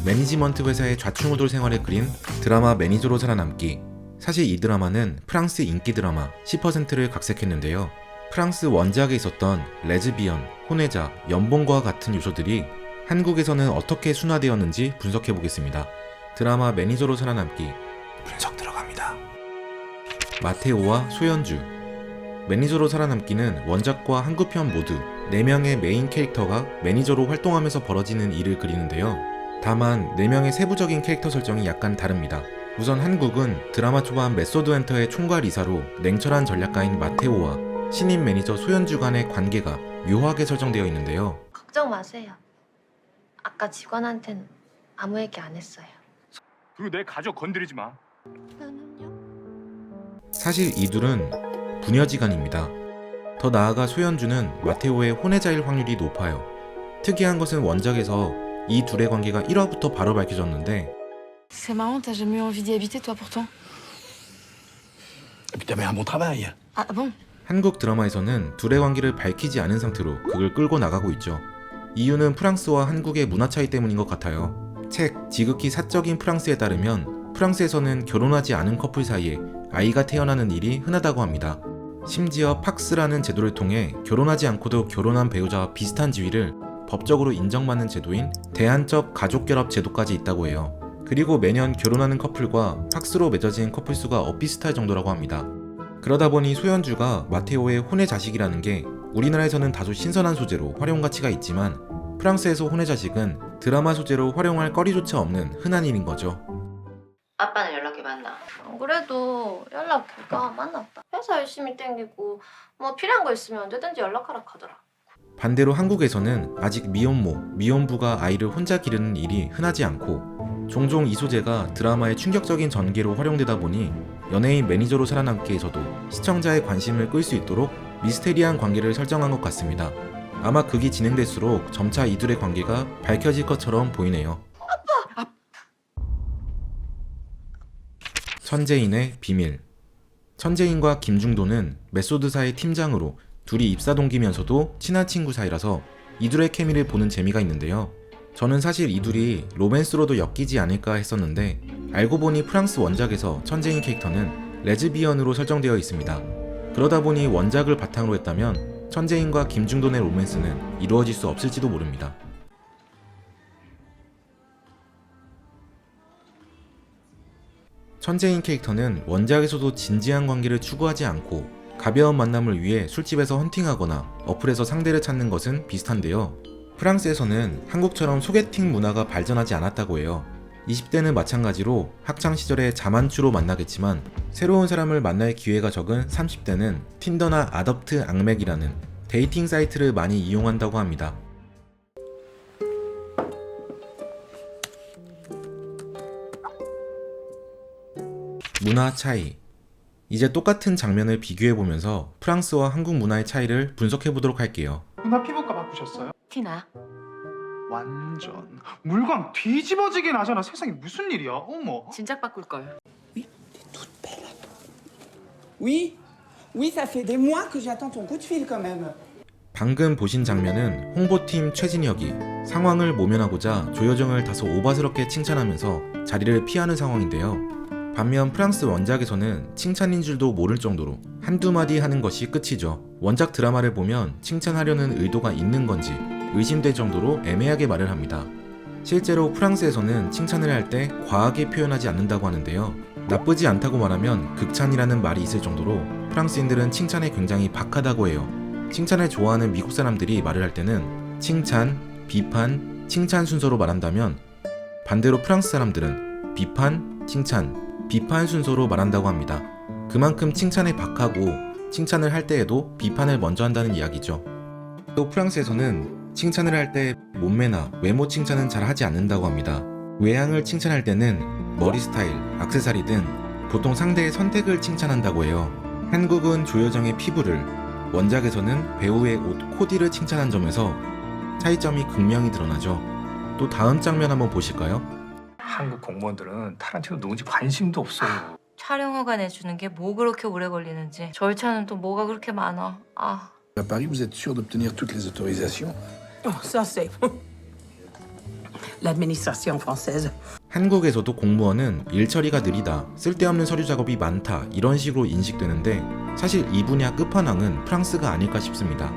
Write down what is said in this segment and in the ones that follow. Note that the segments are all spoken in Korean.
매니지먼트 회사의 좌충우돌 생활을 그린 드라마 매니저로 살아남기. 사실 이 드라마는 프랑스 인기 드라마 10%를 각색했는데요. 프랑스 원작에 있었던 레즈비언, 혼외자, 연봉과 같은 요소들이 한국에서는 어떻게 순화되었는지 분석해보겠습니다. 드라마 매니저로 살아남기 분석 들어갑니다. 마테오와 소현주. 매니저로 살아남기는 원작과 한국편 모두 4명의 메인 캐릭터가 매니저로 활동하면서 벌어지는 일을 그리는데요. 다만 4명의 세부적인 캐릭터 설정이 약간 다릅니다. 우선 한국은 드라마 초반 메소드 엔터의 총괄 이사로 냉철한 전략가인 마테오와 신임 매니저 소현주 간의 관계가 묘하게 설정되어 있는데요. 걱정 마세요. 아까 직원한텐 아무 얘기 안 했어요. 그리고 내 가족 건드리지 마. 나는요? 사실 이 둘은 부녀지간입니다. 더 나아가 소현주는 마테오의 혼외자일 확률이 높아요. 특이한 것은 원작에서 이 둘의 관계가 1화부터 바로 밝혀졌는데 C'est marrant, t'as jamais eu envie d'y habiter, toi, pourtant? Et puis t'avais un bon travail. Ah bon? 한국 드라마에서는 둘의 관계를 밝히지 않은 상태로 그걸 끌고 나가고 있죠. 이유는 프랑스와 한국의 문화 차이 때문인 것 같아요. 책 지극히 사적인 프랑스에 따르면 프랑스에서는 결혼하지 않은 커플 사이에 아이가 태어나는 일이 흔하다고 합니다. 심지어 팍스라는 제도를 통해 결혼하지 않고도 결혼한 배우자와 비슷한 지위를 법적으로 인정받는 제도인 대안적 가족결합 제도까지 있다고 해요. 그리고 매년 결혼하는 커플과 팍스로 맺어진 커플 수가 엇비슷할 정도라고 합니다. 그러다 보니 소현주가 마테오의 혼외 자식이라는 게 우리나라에서는 다소 신선한 소재로 활용 가치가 있지만 프랑스에서 혼외 자식은 드라마 소재로 활용할 거리조차 없는 흔한 일인 거죠. 아빠는 연락이 많나? 안 그래도 연락 될까 만났다. 회사 열심히 땡기고 뭐 필요한 거 있으면 언제든지 연락하라 하더라. 반대로 한국에서는 아직 미혼모, 미혼부가 아이를 혼자 기르는 일이 흔하지 않고 종종 이 소재가 드라마의 충격적인 전개로 활용되다 보니 연예인 매니저로 살아남기에서도 시청자의 관심을 끌 수 있도록 미스테리한 관계를 설정한 것 같습니다. 아마 극이 진행될수록 점차 이들의 관계가 밝혀질 것처럼 보이네요. 천재인의 비밀. 천재인과 김중도는 메소드사의 팀장으로 둘이 입사 동기면서도 친한 친구 사이라서 이둘의 케미를 보는 재미가 있는데요. 저는 사실 이 둘이 로맨스로도 엮이지 않을까 했었는데 알고 보니 프랑스 원작에서 천재인 캐릭터는 레즈비언으로 설정되어 있습니다. 그러다 보니 원작을 바탕으로 했다면 천재인과 김중돈의 로맨스는 이루어질 수 없을지도 모릅니다. 천재인 캐릭터는 원작에서도 진지한 관계를 추구하지 않고 가벼운 만남을 위해 술집에서 헌팅하거나 어플에서 상대를 찾는 것은 비슷한데요. 프랑스에서는 한국처럼 소개팅 문화가 발전하지 않았다고 해요. 20대는 마찬가지로 학창시절에 자만추로 만나겠지만 새로운 사람을 만날 기회가 적은 30대는 틴더나 아덥트 앙맥이라는 데이팅 사이트를 많이 이용한다고 합니다. 문화 차이. 이제 똑같은 장면을 비교해보면서 프랑스와 한국 문화의 차이를 분석해보도록 할게요. 누나 피부과 바꾸셨어요? 티나? 완전 물광 뒤집어지게 나잖아. 세상에 무슨 일이야? 어머. 진작 바꿀걸. Oui, oui, ça fait des mois que j'attends ton coup de fil quand même. 방금 보신 장면은 홍보팀 최진혁이 상황을 모면하고자 조여정을 다소 오바스럽게 칭찬하면서 자리를 피하는 상황인데요. 반면 프랑스 원작에서는 칭찬인 줄도 모를 정도로 한두 마디 하는 것이 끝이죠. 원작 드라마를 보면 칭찬하려는 의도가 있는 건지 의심될 정도로 애매하게 말을 합니다. 실제로 프랑스에서는 칭찬을 할 때 과하게 표현하지 않는다고 하는데요. 나쁘지 않다고 말하면 극찬이라는 말이 있을 정도로 프랑스인들은 칭찬에 굉장히 박하다고 해요. 칭찬을 좋아하는 미국 사람들이 말을 할 때는 칭찬, 비판, 칭찬 순서로 말한다면 반대로 프랑스 사람들은 비판, 칭찬, 비판 순서로 말한다고 합니다. 그만큼 칭찬에 박하고 칭찬을 할 때에도 비판을 먼저 한다는 이야기죠. 또 프랑스에서는 칭찬을 할 때 몸매나 외모 칭찬은 잘 하지 않는다고 합니다. 외향을 칭찬할 때는 머리 스타일, 액세서리 등 보통 상대의 선택을 칭찬한다고 해요. 한국은 조여정의 피부를, 원작에서는 배우의 옷 코디를 칭찬한 점에서 차이점이 극명히 드러나죠. 또 다음 장면 한번 보실까요? 한국 공무원들은 타란티노 누군지 관심도 없어요. 촬영 허가 내주는 게 뭐 그렇게 오래 걸리는지 절차는 또 뭐가 그렇게 많아. 아. À Paris, vous êtes sûr d'obtenir toutes les autorisations? Oh, ça c'est. l'administration française. 한국에서도 공무원은 일 처리가 느리다, 쓸데없는 서류 작업이 많다 이런 식으로 인식되는데 사실 이 분야 끝판왕은 프랑스가 아닐까 싶습니다.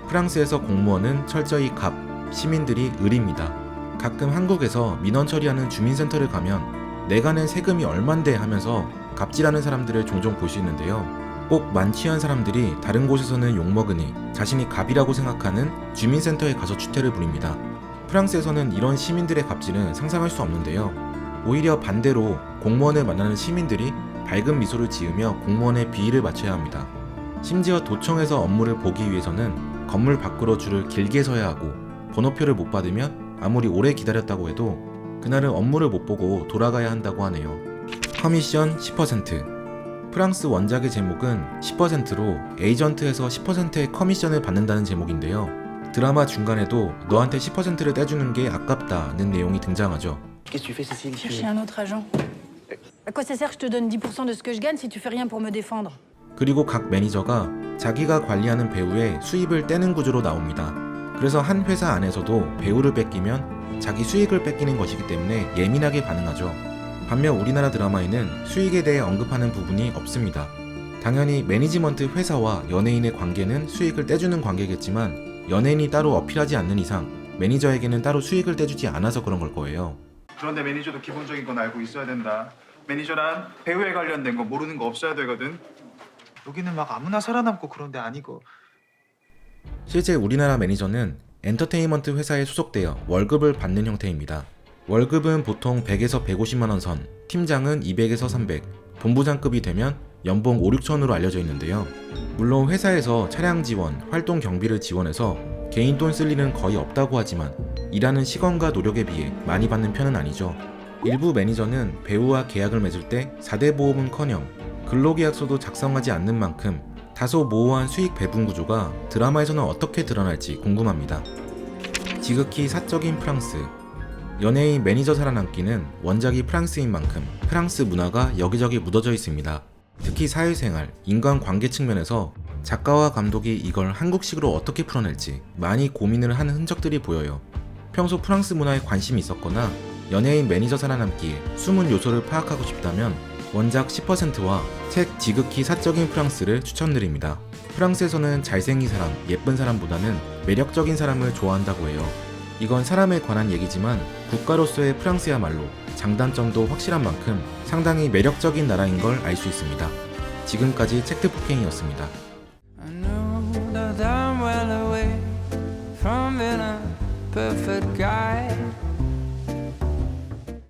프랑스에서 공무원은 철저히 갑, 시민들이 을입니다. 가끔 한국에서 민원 처리하는 주민센터를 가면 내가 낸 세금이 얼만데 하면서 갑질하는 사람들을 종종 볼 수 있는데요. 꼭 만취한 사람들이 다른 곳에서는 욕먹으니 자신이 갑이라고 생각하는 주민센터에 가서 추태를 부립니다. 프랑스에서는 이런 시민들의 갑질은 상상할 수 없는데요. 오히려 반대로 공무원을 만나는 시민들이 밝은 미소를 지으며 공무원의 비위를 맞춰야 합니다. 심지어 도청에서 업무를 보기 위해서는 건물 밖으로 줄을 길게 서야 하고 번호표를 못 받으면 아무리 오래 기다렸다고 해도 그날은 업무를 못 보고 돌아가야 한다고 하네요. 커미션 10%. 프랑스 원작의 제목은 10%로 에이전트에서 10%의 커미션을 받는다는 제목인데요. 드라마 중간에도 너한테 10%를 떼주는 게 아깝다는 내용이 등장하죠. Qu'est-ce que tu fais, Cécile? Chercher un autre agent. À quoi ça sert que je te donne 10% de ce que je gagne si tu fais rien pour me défendre? 그리고 각 매니저가 자기가 관리하는 배우의 수입을 떼는 구조로 나옵니다. 그래서 한 회사 안에서도 배우를 뺏기면 자기 수익을 뺏기는 것이기 때문에 예민하게 반응하죠. 반면 우리나라 드라마에는 수익에 대해 언급하는 부분이 없습니다. 당연히 매니지먼트 회사와 연예인의 관계는 수익을 떼주는 관계겠지만 연예인이 따로 어필하지 않는 이상 매니저에게는 따로 수익을 떼주지 않아서 그런 걸 거예요. 그런데 매니저도 기본적인 건 알고 있어야 된다. 매니저란 배우에 관련된 거 모르는 거 없어야 되거든. 여기는 막 아무나 살아남고 그런 데 아니고. 실제 우리나라 매니저는 엔터테인먼트 회사에 소속되어 월급을 받는 형태입니다. 월급은 보통 100에서 150만 원 선, 팀장은 200에서 300, 본부장급이 되면 연봉 5, 6천으로 알려져 있는데요. 물론 회사에서 차량 지원, 활동 경비를 지원해서 개인 돈 쓸 일은 거의 없다고 하지만 일하는 시간과 노력에 비해 많이 받는 편은 아니죠. 일부 매니저는 배우와 계약을 맺을 때 4대 보험은커녕 근로계약서도 작성하지 않는 만큼 다소 모호한 수익 배분 구조가 드라마에서는 어떻게 드러날지 궁금합니다. 지극히 사적인 프랑스. 연예인 매니저 살아남기는 원작이 프랑스인 만큼 프랑스 문화가 여기저기 묻어져 있습니다. 특히 사회생활, 인간관계 측면에서 작가와 감독이 이걸 한국식으로 어떻게 풀어낼지 많이 고민을 하는 흔적들이 보여요. 평소 프랑스 문화에 관심이 있었거나 연예인 매니저 살아남기에 숨은 요소를 파악하고 싶다면 원작 10%와 책 지극히 사적인 프랑스를 추천드립니다. 프랑스에서는 잘생긴 사람, 예쁜 사람보다는 매력적인 사람을 좋아한다고 해요. 이건 사람에 관한 얘기지만 국가로서의 프랑스야말로 장단점도 확실한 만큼 상당히 매력적인 나라인 걸 알 수 있습니다. 지금까지 책트폭행이었습니다.